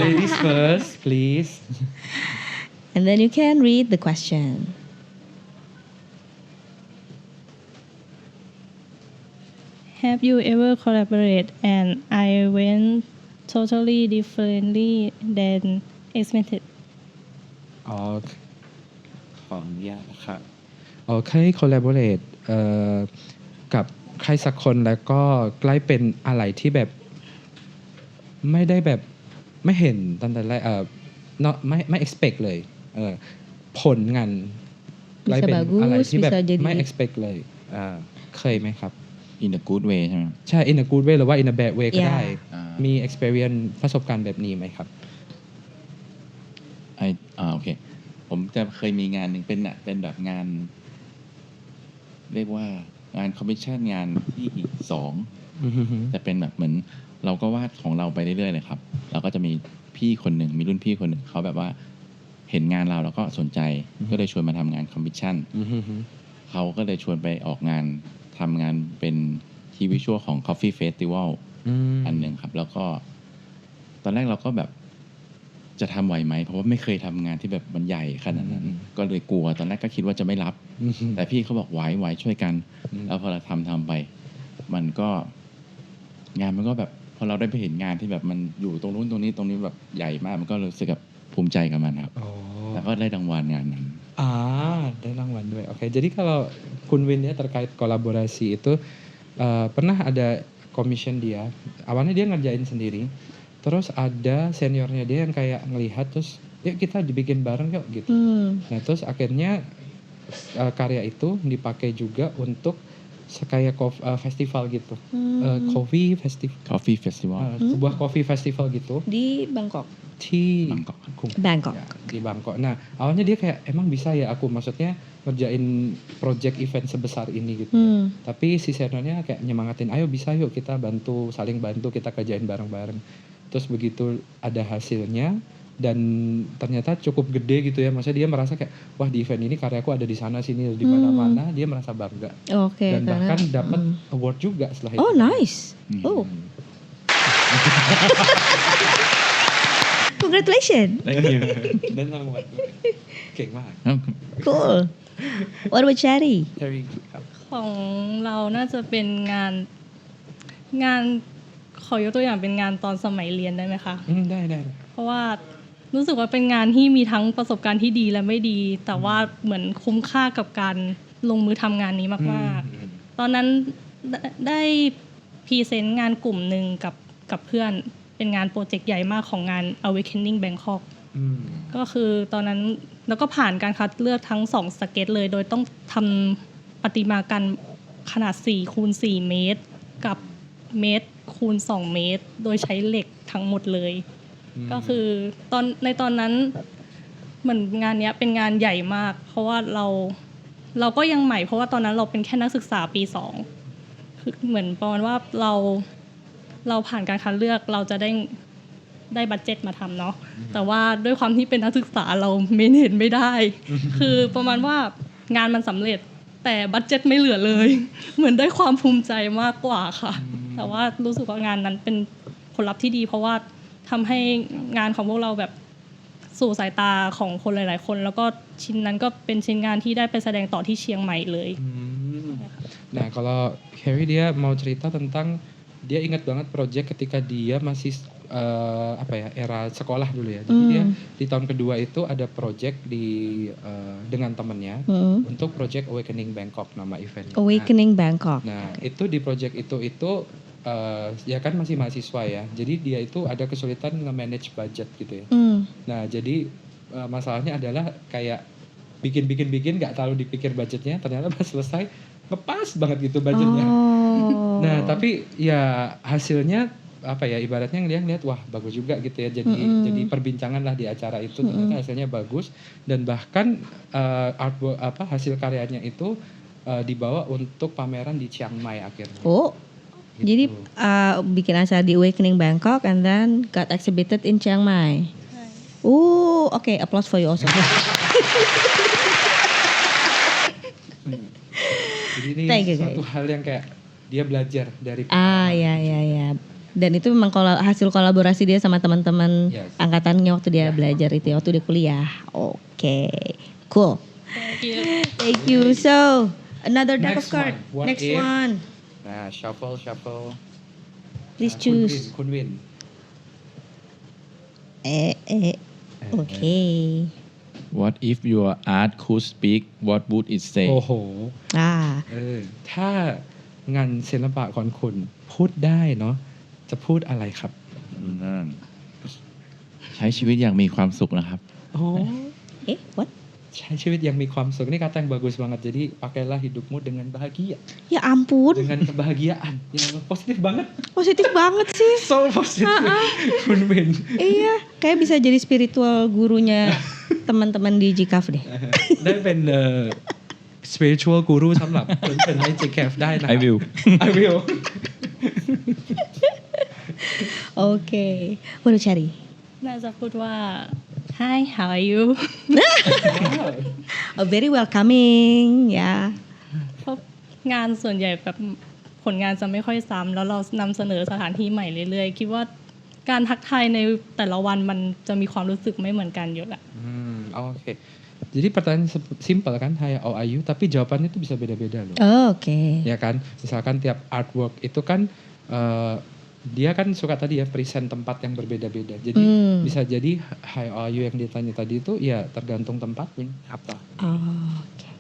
Ladies first, please. And then you can read the question. Have you ever collaborated and I went totally differently than expected อ๋อ ขออนุญาตนะครับ เคย collaborate กับใครสักคนแล้วก็ใกล้เป็นอะไรที่แบบไม่ได้แบบไม่เห็นตั้งแต่แรกไม่ expect เลยผลงานใกล้เป็นอะไรที่แบบ bisa jadi ไม่ expect เลยเคยไหมครับ in a good way ใช่ไหม ใช่ in a good way หรือว่า in a bad way ก็ได้ อ่า มี experience ประสบการณ์แบบนี้ไหมครับ โอเค ผมจะเคยมีงานหนึ่งเป็นแบบงาน เรียกว่างานคอมมิชชั่นงานที่สอง อือฮึ จะเป็นแบบเหมือนเราก็วาดของเราไปเรื่อยๆเลยครับเราก็จะมีพี่คนหนึ่งมีรุ่นพี่คนหนึ่งเขาแบบว่าเห็นงานเราแล้วก็สนใจก็เลยชวนมาทำงานคอมมิชชั่น อือฮึ เขาก็เลยชวนไปออกงานทำงานเป็นทีวิชวลของ Coffee Festival อันหนึ่งครับ แล้วก็ตอนแรกเราก็แบบจะทำไหวไหมเพราะว่าไม่เคยทำงานที่แบบมันใหญ่ขนาดนั้น ก็เลยกลัวตอนแรกก็คิดว่าจะไม่รับ อือฮึ แต่พี่เขาบอกไหวช่วยกัน อืม แล้วพอเราทำไป มันก็งานมันก็แบบพอเราได้ไปเห็นงานที่แบบมันอยู่ตรงนู้นตรงนี้แบบใหญ่มาก มันก็รู้สึกแบบภูมิใจกับมันครับ อ๋อ แล้วก็ได้รางวัลงานนั้น Ada rangwanด้วย. Oke, jadi kalau Kun Win ya terkait kolaborasi itu pernah ada commission dia. Awalnya dia ngerjain sendiri. Terus ada seniornya dia yang kayak ngelihat terus yuk kita dibikin bareng yuk gitu. Nah, terus akhirnya karya itu dipakai juga untuk kayak festival gitu. Coffee festival. Coffee Festival Sebuah coffee festival gitu di Bangkok di Bangkok. Bangkok Ya, di Bangkok. Nah, awalnya dia kayak emang bisa ya aku maksudnya ngerjain project event sebesar ini gitu. Tapi si seniornya kayak nyemangatin, ayo bisa yuk kita bantu, saling bantu kita kerjain bareng-bareng. Terus begitu ada hasilnya dan ternyata cukup gede gitu ya. Maksudnya dia merasa kayak wah di event ini karyaku ada di sana sini di mana-mana, dia merasa bangga. oke Dan karena bahkan dapat award juga setelah oh itu. nice oh congratulations Thank you Dan award. เก่งมาก cool what about Cherry Terry ครับ ของเราน่าจะเป็นงานขอยกตัวอย่างเป็นงานตอนสมัยเรียนได้ไหมคะ ได้ เพราะว่ารู้สึกว่าเป็นงานที่มีทั้งประสบการณ์ที่ดีและไม่ดี แต่ว่าเหมือนคุ้มค่ากับการลงมือทำงานนี้มากๆ ตอนนั้นได้พรีเซนต์งานกลุ่มหนึ่งกับเพื่อนเป็นงานโปรเจกต์ใหญ่มากของงาน Awakening Bangkok ก็คือตอนนั้นแล้วก็ผ่านการคัดเลือกทั้ง2สเก็ตเลย โดยต้องทำประติมากรรมขนาด4คูณ4เมตรกับเมตรคูณ2เมตร โดยใช้เหล็กทั้งหมดเลย ก็คือในตอนนั้นเหมือนงานเนี้ยเป็นงานใหญ่มาก เพราะว่าเราก็ยังใหม่เพราะว่าตอนนั้นเราเป็นแค่นักศึกษาปี2คือเหมือนประมาณว่าเราผ่านการคัดเลือกเราจะได้บัดเจ็ตมาทำเนาะแต่ว่าด้วยความที่เป็นนักศึกษาเราเมนเห็นไม่ได้ คือประมาณว่างานมันสำเร็จแต่บัดเจ็ตไม่เหลือเลย เหมือนได้ความภูมิใจมากกว่าค่ะ แต่ว่ารู้สึกว่างานนั้นเป็นผลลัพธ์ที่ดี เพราะว่าทำให้งานของพวกเราแบบสู่สายตาของคนหลายๆคน แล้วก็ชิ้นนั้นก็เป็นชิ้นงานที่ได้ไปแสดงต่อที่เชียงใหม่เลย Nah, kalau Harry dia mau cerita tentang dia ingat banget project ketika dia masih era sekolah dulu ya. Jadi dia di tahun kedua itu ada project dengan temannya untuk project Awakening Bangkok nama eventnya. Awakening Bangkok Nah, itu di project itu ya kan masih mahasiswa ya. Jadi dia itu ada kesulitan nge-manage budget gitu ya. Nah, jadi masalahnya adalah kayak bikin nggak terlalu dipikir budgetnya, ternyata pas selesai ngepas banget gitu budgetnya. Nah, tapi ya hasilnya apa ya ibaratnya ngeliat wah bagus juga gitu ya. Jadi perbincangan lah di acara itu ternyata hasilnya bagus dan bahkan artwork hasil karyanya itu dibawa untuk pameran di Chiang Mai akhirnya. oh Gitu. jadi bikin acara di Awakening Bangkok and then got exhibited in Chiang Mai okay applause for you also Jadi ini Thank you, suatu guys. hal yang kayak dia belajar dari ya. Dan itu memang hasil kolaborasi dia sama teman-teman Yes. angkatannya waktu dia belajar itu ya, waktu dia kuliah. Oke, cool. Thank you. So another deck of Next card. one. What Next if- one. Nah, shuffle. Please choose. Kun Win. Okay. What if your art could speak what would it say โอ้โห Ah. ถ้างานศิลปะของคุณพูดได้เนาะจะพูดอะไรครับ นั่นใช้ชีวิตอย่างมีความสุขนะครับ โอ้ What? ใช้ชีวิตยังมีความสุขนี่kata yang bagus banget jadi pakailah hidupmu dengan bahagia Ya ampun, dengan kebahagiaan yang positif banget positif banget sih. so positifคุณเบน Iya, kayak bisa jadi spiritual gurunya teman-teman di GCAF deh. ได้เป็นspiritual guru สำหรับคนเป็นใน GCAF ได้นะ I will I will Okay. What do Cherry? น่าจะพูดว่า Hi how are you Oh, very welcoming. Yeah. เพราะงานส่วนใหญ่แบบผลงานจะไม่ค่อยซ้ำแล้วเรานำเสนอสถานที่ใหม่เรื่อยๆคิดว่าการทักทายในแต่ละวันมันจะมีความรู้สึกไม่เหมือนกันอยู่แหละ Oke. Jadi pertanyaan simpel kan, Hai how are you? Tapi jawabannya itu bisa beda-beda loh. Oh, okay. Ya kan, misalkan tiap artwork itu kan dia kan suka tadi ya present tempat yang berbeda-beda. Jadi bisa jadi Hi how are you yang ditanya tadi itu ya tergantung tempatnya apa. Oh, okay.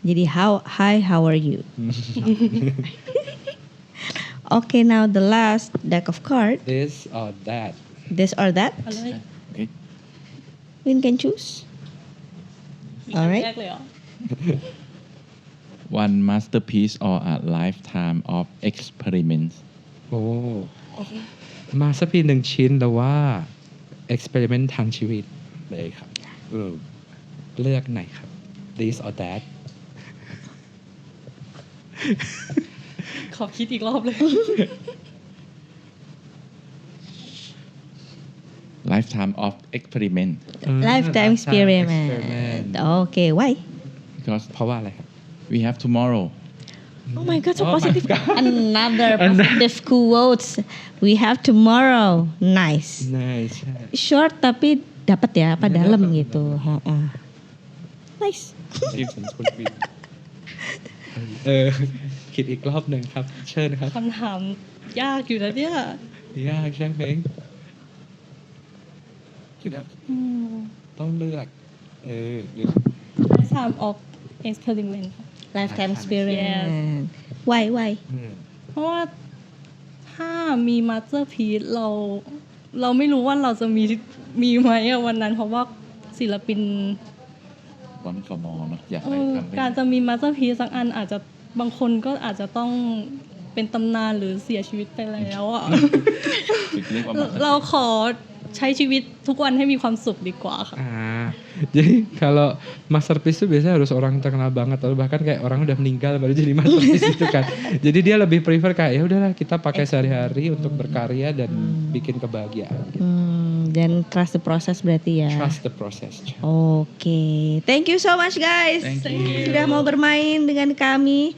Jadi hi how are you? Okay, now the last deck of cards. This or that. This or that. เอาเลย Okay. Win can choose. มีอัน Alright. แรกเลยเหรอ One masterpiece or a lifetime of experiments โอ้มาสักพีหนึ่งชิ้นแล้วว่า experiment ทางชีวิตเลยครับเลือกไหนครับ this or that ขอคิดอีกรอบเลย lifetime of experiment Lifetime experiment. Okay, why? because เพราะว่าอะไรครับ we have tomorrow Oh my god, so Oh my positive. God. Another positive quotes. We have tomorrow. Nice. nice Short tapi dapat ya, apa dalam gitu. Nice. คิดอีกรอบหนึ่งครับ เชิญครับ คำถามยากอยู่นะเนี่ย ยากใช่ไหมต้องเลือกเลือก Lifetime of experiment ค่ะ Lifetime experiment. Why? เพราะว่าถ้ามีมาสเตอร์พีซเราไม่รู้ว่าเราจะมีไหมอะวันนั้น เพราะว่าศิลปิน one for more เนอะอยาก เอ ให้ อ ทำให้ การจะมีมาสเตอร์พีซสักอันอาจจะบางคนก็อาจจะต้องเป็นตำนานหรือเสียชีวิตไปแล้วอะ ถึงเรียกว่า เราขอใช้ชีวิตทุกวันให้มีความสุขดีกว่าค่ะ Jadi kalau masterpiece itu biasanya harus orang terkenal banget atau bahkan kayak orang udah meninggal baru jadi masterpiece itu kan. Jadi dia lebih prefer kayak ya udahlah kita pakai sehari-hari untuk berkarya dan bikin kebahagiaan. Dan trust the process berarti ya. Trust the process. Oke, thank you so much guys. Thank you. Sudah mau bermain dengan kami.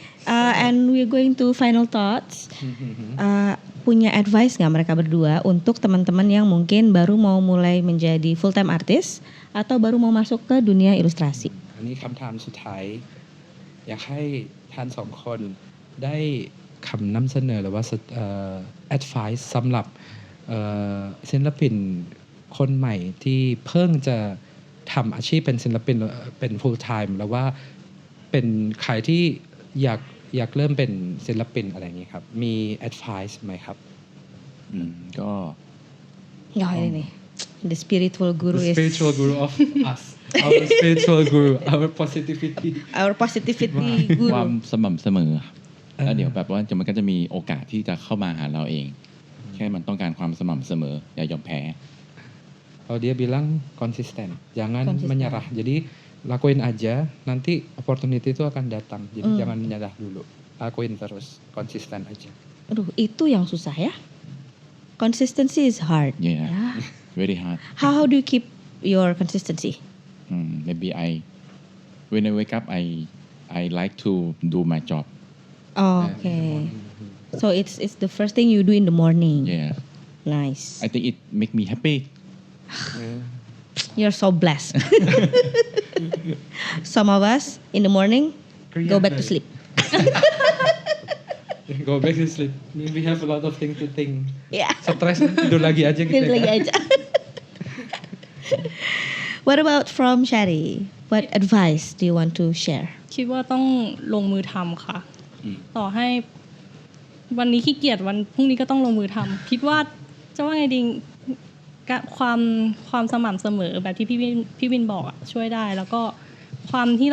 And we're going to final thoughts. Punya advice nggak mereka berdua untuk teman-teman yang mungkin baru mau mulai menjadi full time artist atau baru mau masuk ke dunia ilustrasi? อันนี้คำถามสุดท้าย อยากให้ท่านสองคนได้คำนำเสนอหรือว่าadvice สำหรับศิลปินคนใหม่ที่เพิ่งจะทำอาชีพเป็นศิลปินเป็น full time แล้วว่าเป็นใครที่อยากเริ่มเป็นศิลปินอะไรอย่างนี้ครับ มี advice ไหมครับ ก็ Ya ini, the spiritual guru The is spiritual guru of us our spiritual guru our positivity our positivity ควา guru. มสม่ำเสมอครับแล้วเดี๋ยวแบบว่ามันก็จะมีโอกาสที่จะเข้ามาหาเราเอง แค่มันต้องการความสม่ำเสมอ อย่ายอมแพ้ Kalau dia bilang konsisten, jangan Konsisten. menyerah. Jadi lakuin aja, nanti opportunity itu akan datang. Jadi jangan menyerah dulu. Lakuin terus, konsisten aja. Aduh, itu yang susah ya. Consistency is hard. yeah Ya. very hard How do you keep your consistency? maybe when I wake up I like to do my job Oh, okay. So it's the first thing you do in the morning. yeah Nice. I think it make me happy You're so blessed. Some of us in the morning go back to sleep. Go back to sleep. We have a lot of things to think. Ya. Stres tidur lagi aja gitu. Tidur lagi kan. aja. What about from Shari? What advice do you want to share? คิดว่าต้องลงมือทำค่ะ อืม ต่อให้วันนี้ขี้เกียจวันพรุ่งนี้ก็ต้องลงมือทำคิดว่าจะว่าไงดีความสม่ำเสมอแบบที่พี่วินบอกอะช่วยได้ แล้วก็การที่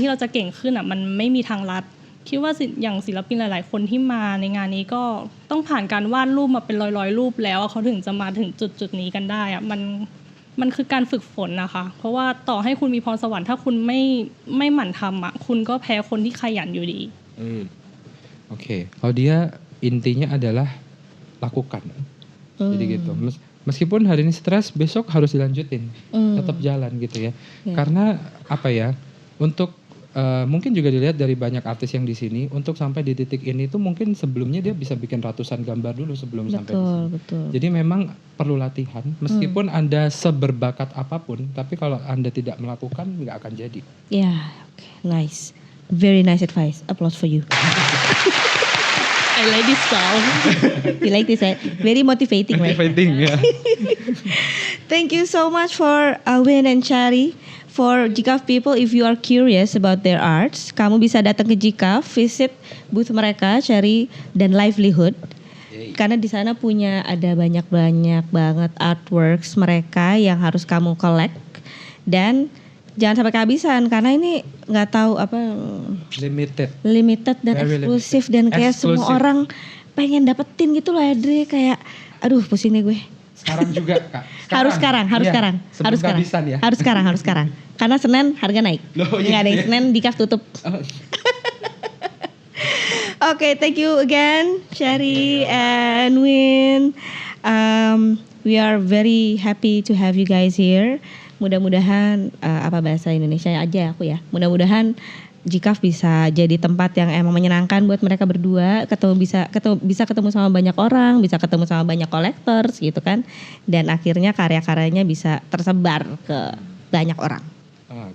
เราจะเก่งขึ้นอะมันไม่มีทางลัดคิดว่าอย่างศิลปินหลายๆคนที่มาในงานนี้ก็ต้องผ่านการวาดรูปมาเป็นร้อยๆรูปแล้วเขาถึงจะมาถึงจุดนี้กันได้อะมันคือการฝึกฝนนะคะเพราะว่าต่อให้คุณมีพรสวรรค์ถ้าคุณไม่หมั่นทำอะคุณก็แพ้คนที่ขยันอยู่ดี Oke, kalau dia intinya adalah lakukan. Jadi gitu. Meskipun hari ini stres, besok harus dilanjutin. Tetap jalan gitu ya. Karena apa ya? Untuk mungkin juga dilihat dari banyak artis yang di sini, untuk sampai di titik ini tuh mungkin sebelumnya dia bisa bikin ratusan gambar dulu sebelum sampai di sini. Betul. Jadi memang perlu latihan. Meskipun Anda seberbakat apapun, tapi kalau Anda tidak melakukan nggak akan jadi. Yeah, okay, nice. Very nice advice. Applause for you. I like this song You like this, right? Very motivating, right? Motivating ya. Thank you so much for Win and Chari. For GCAF people, if you are curious about their arts, kamu bisa datang ke GCAF, visit booth mereka, Chari dan Livelihood. Karena di sana ada banyak banget artworks mereka yang harus kamu collect. Dan jangan sampai kehabisan karena ini nggak tahu apa limited dan Very eksklusif dan kayak Eksklusif. semua orang pengen dapetin gitu loh Adri, kayak aduh pusing nih gue. Sekarang juga Kak. Harus sekarang. Sebelum Harus sekarang. kehabisan ya. Harus sekarang. Karena Senin harga naik. Loh, iya. Nggak ada yang Senin GCAF tutup. Okay, thank you again, Shari and Win. We are very happy to have you guys here. Mudah-mudahan apa bahasa Indonesia aja aku ya. Mudah-mudahan GCAF bisa jadi tempat yang emang menyenangkan buat mereka berdua, bisa ketemu sama banyak orang, bisa ketemu sama banyak collectors gitu kan. Dan akhirnya karya-karyanya bisa tersebar ke banyak orang.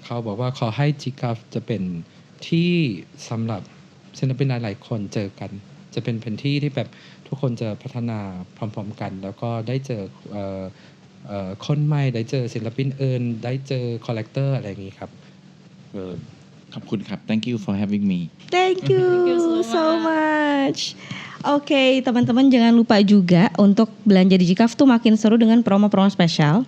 เขาบอกว่าขอให้ GCAF จะเป็นที่สำหรับศิลปินหลายๆคนเจอกัน จะเป็นพื้นที่ที่แบบทุกคนจะพัฒนาพร้อมๆกัน แล้วก็ได้เจอคนใหม่ได้เจอศิลปินอื่นได้เจอคอลเลกเตอร์อะไรอย่างนี้ครับ ขอบคุณครับ thank you for having me Thank you, you so much. Oke, teman-teman jangan lupa juga untuk belanja di GCAF tuh makin seru dengan promo-promo spesial.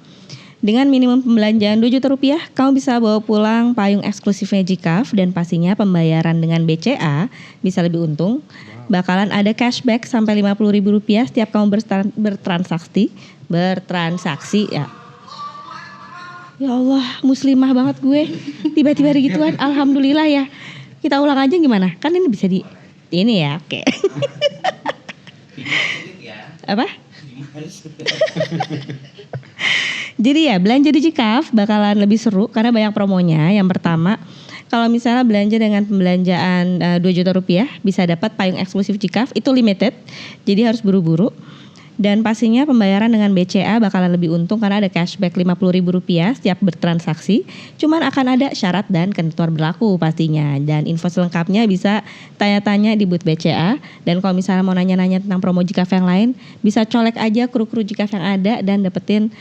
Dengan minimum pembelanjaan Rp2 juta, kamu bisa bawa pulang payung eksklusifnya GCAF dan pastinya pembayaran dengan BCA bisa lebih untung. Bakalan ada cashback sampai Rp50.000 setiap kamu bertransaksi ya. Ya Allah, muslimah banget gue. Tiba-tiba ada gituan, alhamdulillah ya. Kita ulang aja gimana? Kan ini bisa ini ya, oke. Apa? Jadi ya belanja di GCAF bakalan lebih seru karena banyak promonya. Yang pertama, kalau misalnya belanja dengan pembelanjaan Rp2 juta bisa dapat payung eksklusif GCAF, itu limited. Jadi harus buru-buru. Dan pastinya pembayaran dengan BCA bakalan lebih untung karena ada cashback Rp50.000 setiap bertransaksi. Cuman akan ada syarat dan ketentuan berlaku pastinya. Dan info selengkapnya bisa tanya-tanya di booth BCA. Dan kalau misalnya mau nanya-nanya tentang promo GCAF yang lain, bisa colek aja kru-kru GCAF yang ada dan dapetin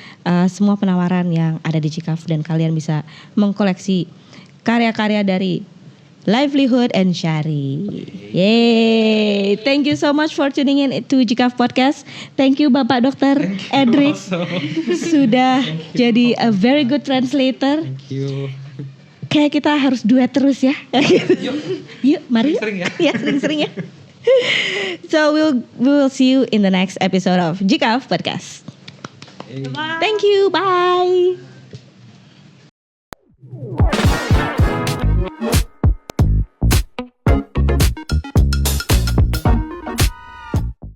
semua penawaran yang ada di GCAF. Dan kalian bisa mengkoleksi karya-karya dari Livelihood and Shari. Yay! Thank you so much for tuning in to GCAF Podcast. Thank you Bapak Dr. Edric. Sudah jadi a very good translator. Thank you. Kayak kita harus duet terus ya. Yuk, mari. Sering-sering ya. Ya, sering-sering ya. So we will see you in the next episode of GCAF Podcast. Bye. Thank you. Bye.